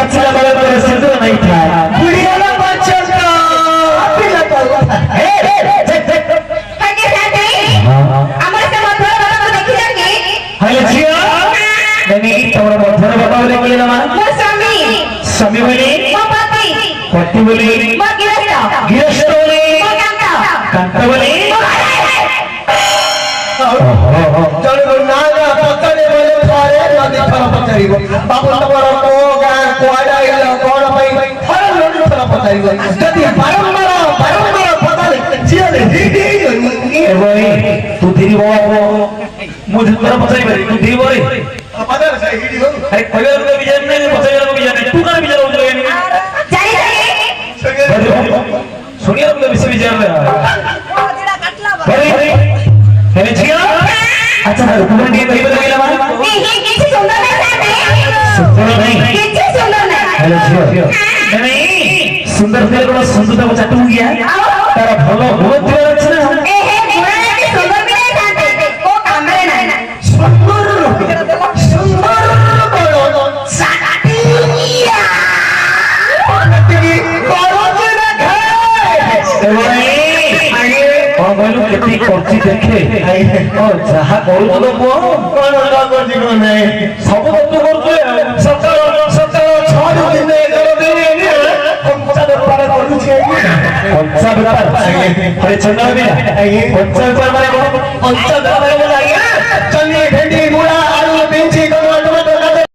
बच्चा बड़े बड़े सिंदूर नहीं था बुढ़िया ना बच्चा का पिला तो हे कगे जाते हमर से मधुर बाबा को देखि जाके हेलो जिया नहीं तोरा मधुर बाबा को देखि ना मोर स्वामी स्वामी बोली मोर पति पति बोली मोर गिरस्थ बोली मोर कांता बोली चलो ना ना पकड़े बोले थारे नदी थरा पचारिबो बाबू तमर को गां कोआडा इला कोण पई थरा लोड थरा पचारिबो जदी बारंबार पताले जियाले हिडी ए भाई तू धीरे बाबा मुझे तेरा पचाई भाई तू धीरे भाई पताले से हिडी हो अरे कोई और भी जान नहीं पचाई वाला भी जान नहीं तू कहां भी जा रहा है जाई जाई सुनिए हम लोग इसे भी जान रहे हैं ओदिड़ा कटला बा हेलो जिया अच्छा तुम्हारे लिए भाई बता गेला मां नहीं किसी सुंदर नहीं जाते सुंदर नहीं किसी सुंदर नहीं हेलो जिया नहीं सुंदर से बड़ा सुंदरता को चाटू गया तारा भलो बहुत दिया अच्छे ना ए हे बुरा के सुंदर भी नहीं जाते को काम में नहीं सुंदर बोलो साटिया पगती करो जे ना खाए ए भाई बोलू कितनी करची देखे ओ जहा करू तो को कोन करजी को नहीं सब तो तू करछे सकाळ 6 दिन 11 दिन पंचा व्यापार करू छे पंचा व्यापार अरे चंदा भी पंचा व्यापार माने पंचा व्यापार बोला गया